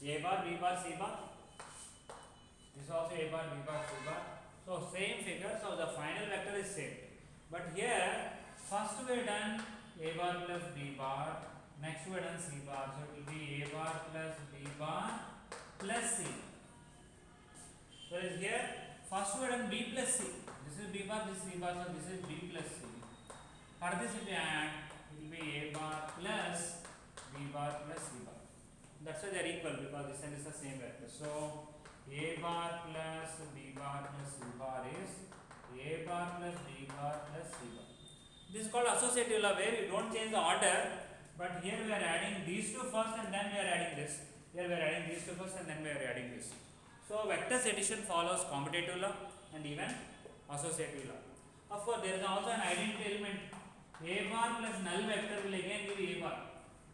A bar, B bar, C bar. This is also A bar, B bar, C bar. So same figure. So the final vector is same. But here, first we have done A bar plus B bar. Next we have done C bar. So it will be A bar plus B bar plus C. Whereas here, first we have done B plus C. This is B bar, this is C bar. So this is B plus C. For this, if we add, it will be A bar plus B bar plus C bar. That's why they are equal, because this and this is the same vector. So A bar plus B bar plus C bar is A bar plus B bar plus C bar. This is called associative law, where you don't change the order, but here we are adding these two first and then we are adding this. Here we are adding these two first and then we are adding this. So vectors addition follows commutative law and even associative law. Of course, there is also an identity element. A bar plus null vector will again give A bar.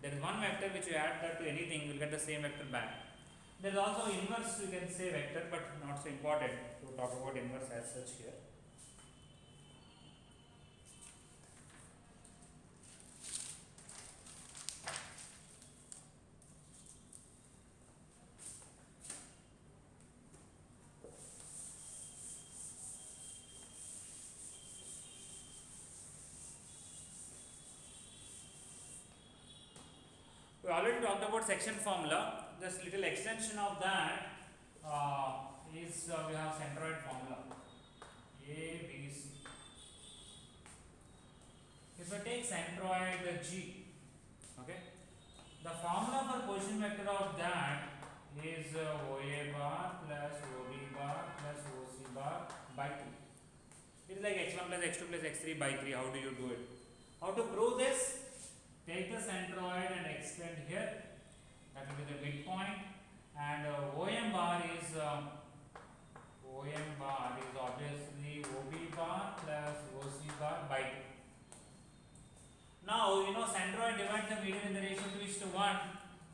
There is one vector which you add that to anything, you will get the same vector back. There is also inverse, you can say vector, but not so important to talk about inverse as such here. We already talked about section formula. Just little extension of that is we have centroid formula A, B, C. If I take centroid G, okay, the formula for position vector of that is OA bar plus OB bar plus OC bar by 2. It is like x1 plus x2 plus x3 by 3. How do you do it? How to prove this? Take the centroid and extend here. That will be the midpoint. And OM bar is obviously OB bar plus OC bar by 2. Now you know centroid divides the median in the ratio 2:1.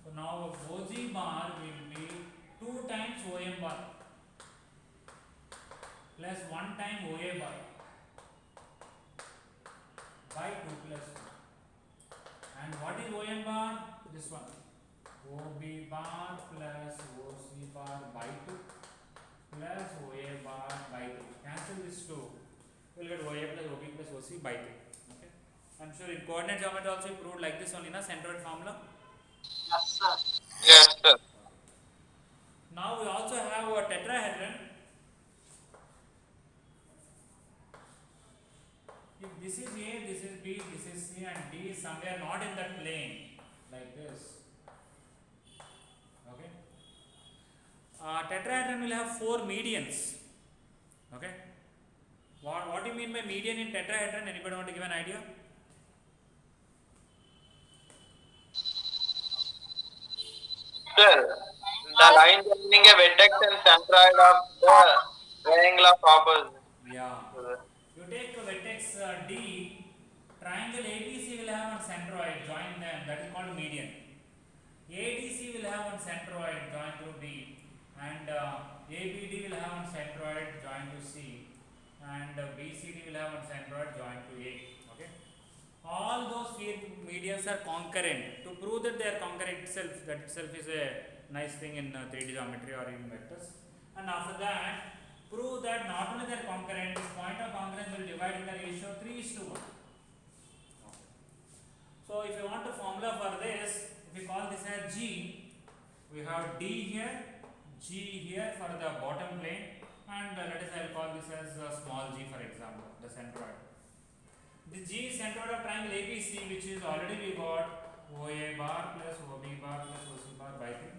So now OG bar will be 2 times OM bar plus 1 time OA bar by 2 plus 2. And what is OM bar? This one. OB bar plus OC bar by 2 plus OA bar by 2. Cancel this 2. We will get OA plus OB plus OC by 2. Okay. I am sure in coordinate geometry also you proved like this only, na centroid formula. Yes, sir. Yes, sir. Now we also have a tetrahedron. If this is A, this is B, this is C, and D is somewhere not in that plane, like this. Okay. Tetrahedron will have 4 medians. Okay. What do you mean by median in tetrahedron? Anybody want to give an idea? Sir, the line joining a vertex and centroid of the triangle of opposite. Yeah. You take a vertex D, triangle ABC will have one centroid, join them, that is called median. ADC will have one centroid joined to D, and ABD will have one centroid joined to C, and BCD will have one centroid joined to A. Okay. All those medians are concurrent. To prove that they are concurrent itself, that itself is a nice thing in 3D geometry or in vectors. And after that, prove that not only they are concurrent, this point of concurrence will divide in the ratio 3:1. Okay. So if you want a formula for this, if we call this as G, we have D here, G here for the bottom plane, and let us I will call this as small g for example, the centroid. The G is centroid of triangle ABC, which is already we got OA bar plus OB bar plus OC bar by 3.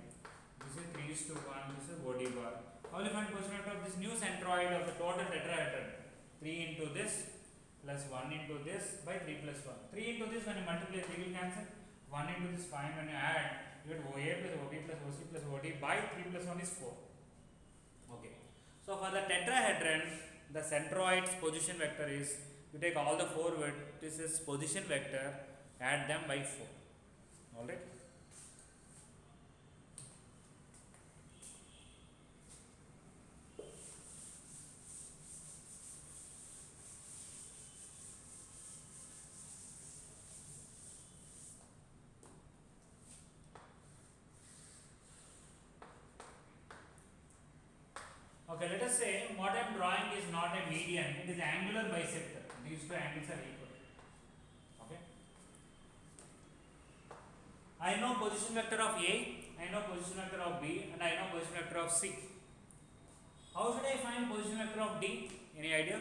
This is 3:1, this is OD bar. How will you find position vector of this new centroid of the total tetrahedron? 3 into this plus 1 into this by 3 plus 1. 3 into this, when you multiply 3 will cancel. 1 into this 5, when you add, you get OA plus OB plus OC plus OD by 3 plus 1 is 4. Okay. So for the tetrahedron, the centroid's position vector is, you take all the 4 vertices position vector, add them by 4. Alright. Okay, let us say what I am drawing is not a median, it is angular bisector. These two angles are equal. Okay. I know position vector of A, I know position vector of B, and I know position vector of C. How should I find position vector of D? Any idea?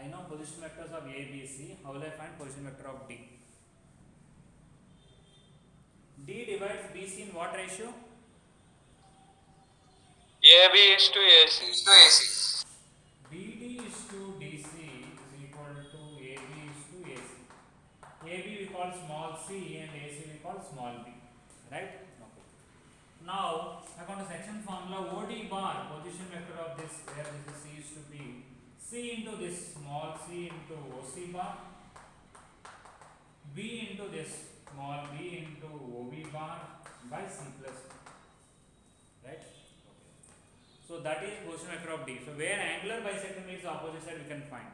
I know position vectors of A, B, C. How will I find position vector of D? D divides BC in what ratio? AB is to AC. BD is to DC is equal to AB is to AC. AB we call small c and AC we call small b. Right? Okay. Now, according to section formula, OD bar, position vector of this, where this is C is to be, C into this small c into OC bar, B into this small b into OB bar by C plus B. Right? Okay. So that is position vector of D. So where angular bisector meets the opposite side, we can find.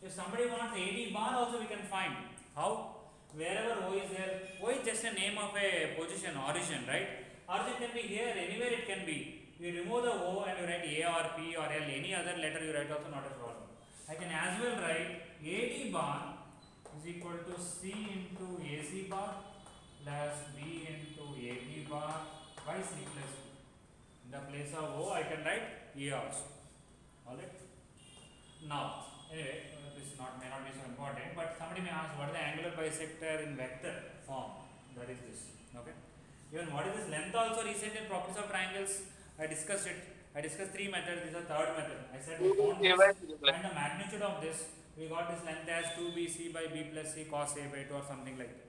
If somebody wants AD bar also we can find. How? Wherever O is there, O is just a name of a position, origin, right? Origin can be here, anywhere it can be. You remove the O and you write A or P or L, any other letter you write also not a problem. I can as well write AD bar is equal to C into AC bar plus B into AB bar by C plus B. In the place of O, I can write A also. Alright. Now, anyway, this may not be so important, but somebody may ask what is the angular bisector in vector form? That is this. Okay. Even what is this length also recent in properties of triangles? I discussed it. I discussed three methods. This is the third method. I said we found this, find the magnitude of this. We got this length as 2bc by b plus c cos a by 2 or something like that.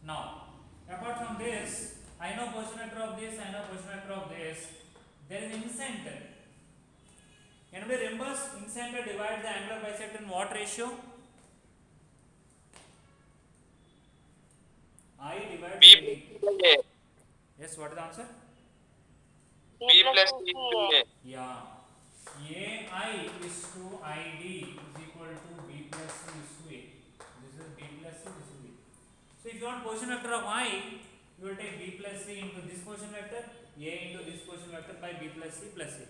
Now, apart from this, I know position vector of this, I know position vector of this. There is incenter. Anybody remembers incenter divides the angular bisector in what ratio? I divides B plus A. Yes, what is the answer? B plus C to A. Yeah. AI is to ID is equal to B plus C is to A. This is B plus C, this is A. So if you want position vector of I, you will take B plus C into this position vector, A into this position vector by B plus C plus A.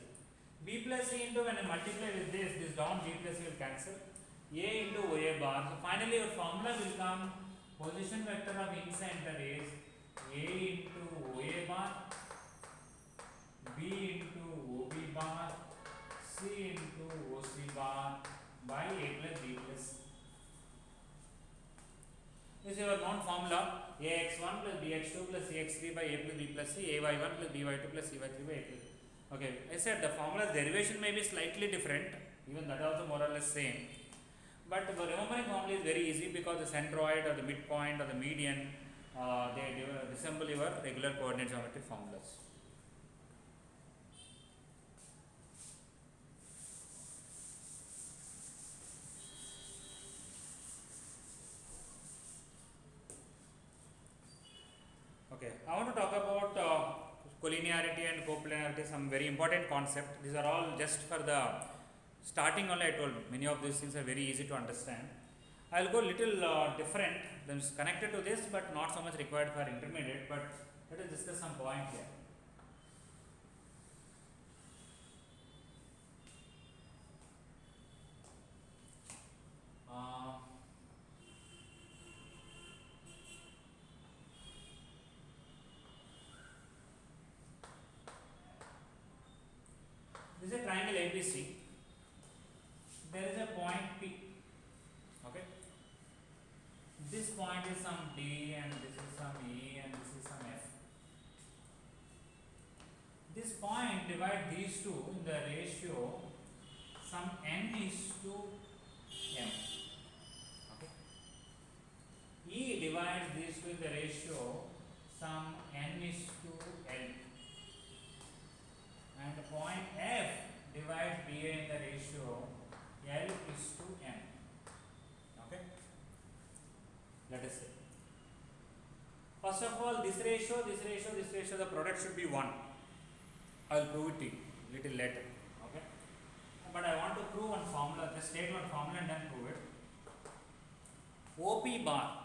B plus C into, when I multiply with this down, B plus C will cancel. A into OA bar. So finally your formula will come, position vector of incenter is A into OA bar, B into OB bar, C into OC bar by A plus B plus C. This is your known formula, AX1 plus BX2 plus CX3 by A plus B plus C, AY1 plus BY2 plus CY3 by A plus B. Okay, I said the formula's derivation may be slightly different, even that also more or less same. But remembering formula is very easy because the centroid or the midpoint or the median, they resemble your regular coordinate geometry formulas. Okay, I want to talk about collinearity and coplanar, some very important concept. These are all just for the starting only. I told many of these things are very easy to understand. I will go little different, then connected to this, but not so much required for intermediate. But let us discuss some point here. This is a triangle ABC. There is a point P. Okay. This point is some D and this is some E and this is some F. This point divide these two in the ratio some N is to M. Okay. E divides these two in the ratio some N is to L. And the point F divides BA in the ratio L is to M. Okay. Let us say. First of all, this ratio, the product should be 1. I will prove it to you little later. Okay. But I want to prove one formula, just state one formula and then prove it. OP bar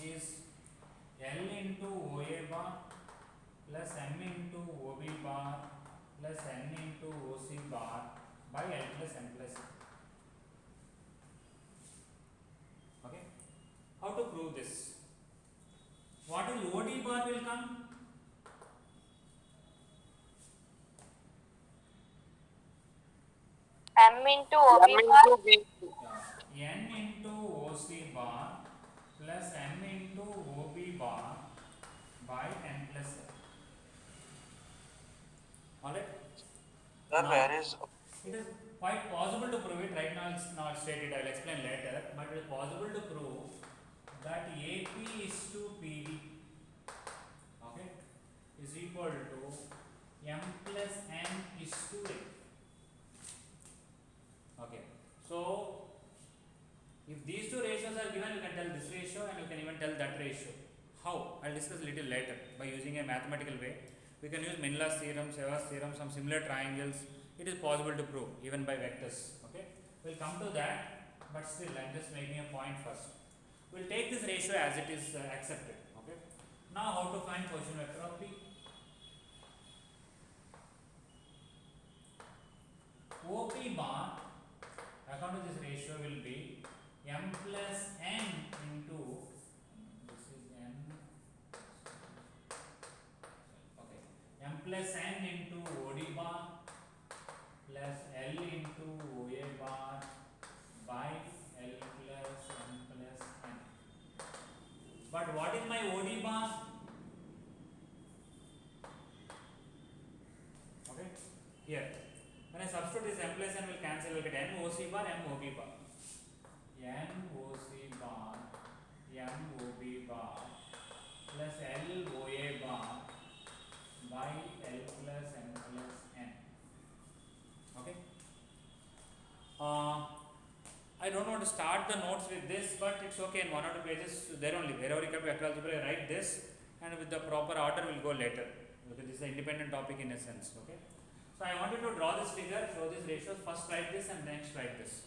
is L into OA bar plus M into OB bar plus N into OC bar by L plus M plus N. Okay. How to prove this? What will OD bar will come? M into OB M bar into B. N into OC bar plus M into OB bar by N plus N. Alright? Sir, Now, where is it is quite possible to prove it. Right now it's not stated, I will explain later. But it is possible to prove that AP is to PD, okay, is equal to M plus N is to A. Okay. So, if these two ratios are given, you can tell this ratio and you can even tell that ratio. How? I will discuss a little later by using a mathematical way. We can use Minla's theorem, Seva's theorem, some similar triangles. It is possible to prove even by vectors. Okay, we will come to that, but still I am just making a point first. We will take this ratio as it is accepted. Okay. Now, how to find position vector of P? OP bar according to this ratio will be M plus N into, this is N, okay, M plus N into OD bar plus L into OA bar by L plus M plus N. But what is my OD bar? Okay, here when I substitute this M plus N will cancel, will get N OC bar, M OB bar. N OC bar, M OB bar plus L OA bar by L plus M plus N. Okay. I don't want to start the notes with this, but it's okay in 1 or 2 pages. There only, wherever you come to vector algebra, write this, and with the proper order we'll go later. Okay, this is an independent topic in a sense. Okay. So I wanted to draw this figure, show these ratios. First write this and next write this.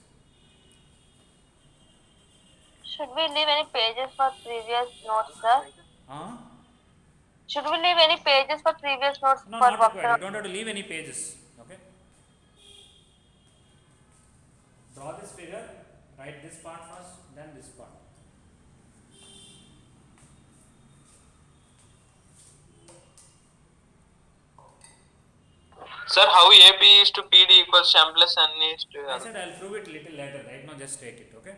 Should we leave any pages for previous notes, sir? Should we leave any pages for previous notes No, for not vector? required. You don't have to leave any pages. Okay. Draw this figure. Write this part first, then this part. Sir, how AP is to PD equals M plus N is to I L? said I'll prove it little later. Right now, just take it. Okay.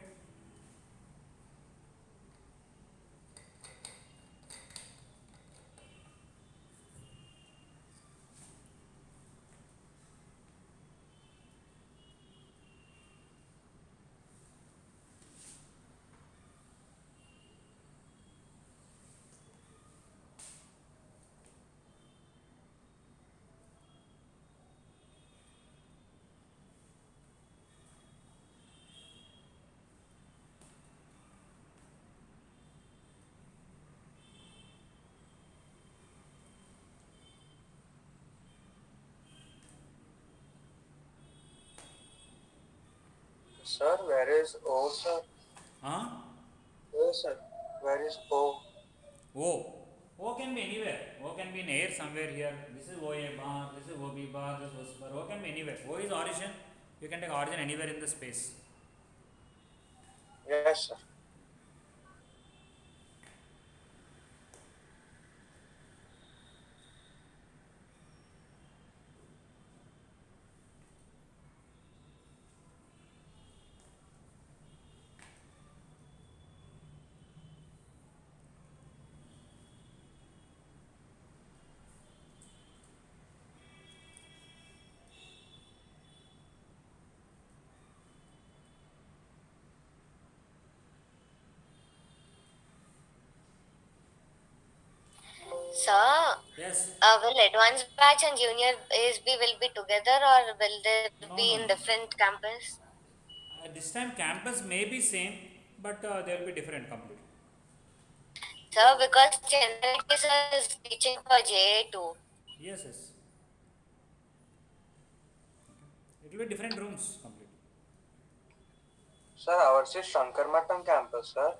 Sir, where is O, sir? O, sir. Where is O? O. O can be anywhere. O can be in air somewhere here. This is OA bar, this is OB bar, this is OC bar. O can be anywhere. O is origin. You can take origin anywhere in the space. Yes, sir. Sir, Yes. will advanced batch and junior ASB will be together or will they be in different campus? This time campus may be same, but they will be different completely. Sir, because Chandra sir is teaching for JA2. Yes, yes. It will be different rooms completely. Sir, ours is Shankarmattam campus, sir.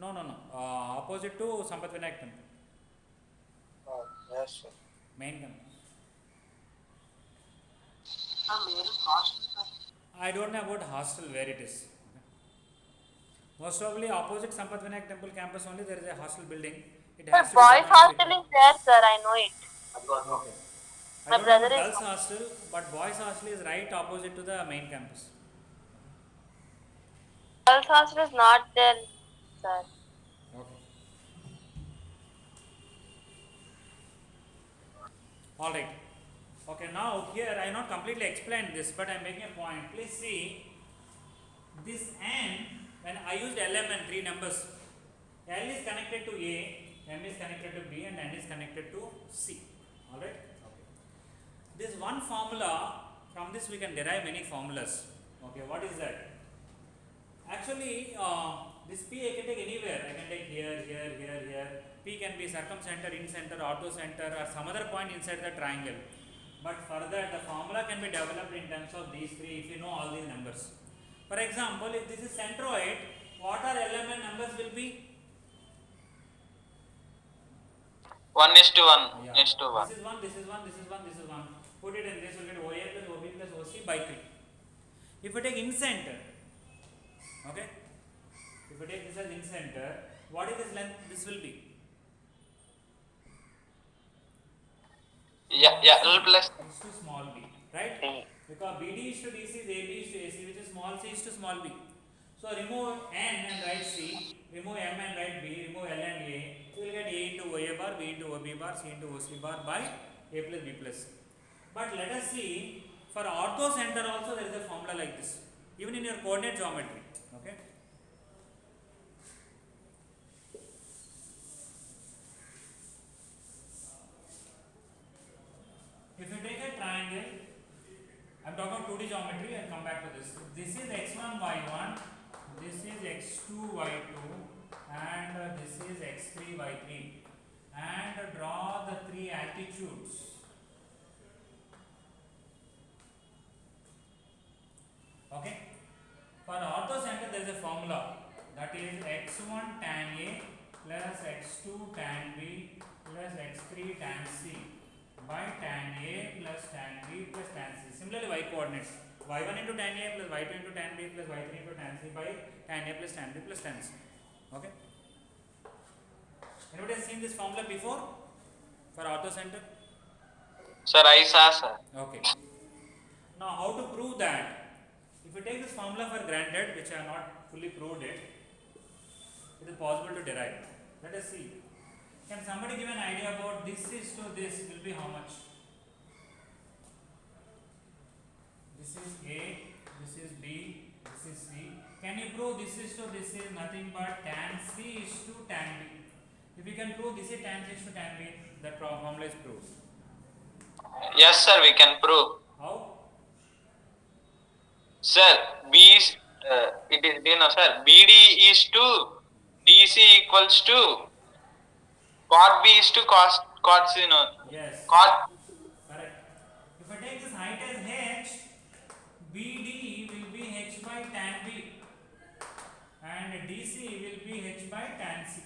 No, no, no. Opposite to Sampath Vinayak temple. Oh, yes, sir. Main campus. Where is hostel, sir? I don't know about hostel where it is. Okay. Most probably opposite Sampath Vinayak temple campus only there is a hostel building. It Sir, has to be boys government hostel treated. is there, sir. I know it. Okay. I My don't know brother about is. girls hostel, but boys hostel is right opposite to the main campus. Girls hostel is not there, sir. Okay. All right. Okay. Now here I not completely explained this, but I am making a point. Please see this n when I used lm and three numbers. L is connected to A, M is connected to B, and N is connected to C. All right. Okay. This one formula, from this we can derive many formulas. Okay, what is that? Actually, this P I can take anywhere. I can take here, here, here, here. P can be circumcenter, incenter, orthocenter, or some other point inside the triangle. But further, the formula can be developed in terms of these three if you know all these numbers. For example, if this is centroid, what are element numbers will be? 1:1. Yeah. Next to 1. This is 1, this is 1, this is 1, this is 1. Put it in this, will get OA plus OB plus OC by 3. If you take in center, okay, if you take this as in center, what is this length? This will be Yeah, L plus. is to small b, right? Because BD is to DC is AB is to AC, which is small c is to small b. So remove N and write C, remove M and write B, remove L and A, you will get A into OA bar, B into OB bar, C into OC bar by A plus B plus C. But let us see, for orthocenter also there is a formula like this, even in your coordinate geometry, okay? If you take a triangle, I am talking 2D geometry and come back to this. This is x1, y1, this is x2, y2, and this is x3, y3. And draw the three altitudes. Okay? For orthocenter there is a formula, that is x1 tan A plus x2 tan B plus x3 tan C by tan A plus tan B plus tan C. Similarly, y coordinates, y1 into tan A plus y2 into tan B plus y3 into tan C by tan A plus tan B plus tan C. Okay? Anybody has seen this formula before for orthocenter? Sir, I saw, sir. Okay. Now, how to prove that? If you take this formula for granted, which I have not fully proved it, it is possible to derive. Let us see. Can somebody give an idea about this is to this will be how much? This is A, this is B, this is C. Can you prove this is to this is nothing but tan C is to tan B? If you can prove this is tan C is to tan B, that formula is proved. Yes, sir, we can prove. How? Sir, B is, it is, sir, BD is to DC equals to cot B is to cot C, Yes. cot. Correct. If I take this height as h, BD will be h by tan B and DC will be h by tan C.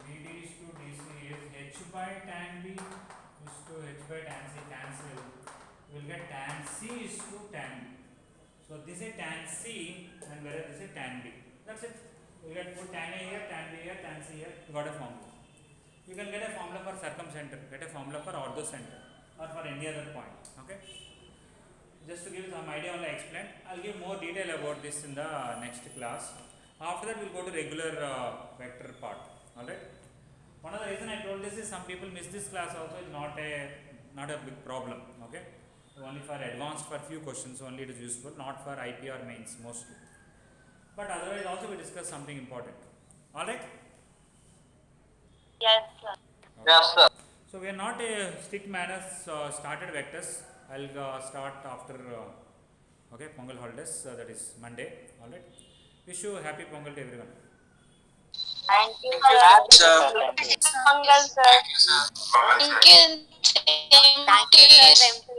BD is to DC is h by tan B is to h by tan C cancel. We will get tan C is to tan B. So this is tan C and whereas this is tan B. That's it. You get put tan A here, tan B here, tan C here. You got a formula. You can get a formula for circumcenter, get a formula for orthocenter, or for any other point. Okay. Just to give you some idea, only explain. I'll give more detail about this in the next class. After that, we'll go to regular vector part. All right. One of the reason I told this is some people miss this class also. It's not a big problem. Okay. Only for advanced, for few questions only it is useful, not for IP or mains mostly. But otherwise also we discuss something important. All right. Yes, sir. Okay. Yes, sir. So we are not a strict manner started vectors. I'll start after okay Pongal holidays. That is Monday. All right. Wish you happy Pongal to everyone. Thank you, sir. Mangal, sir. Thank you, sir.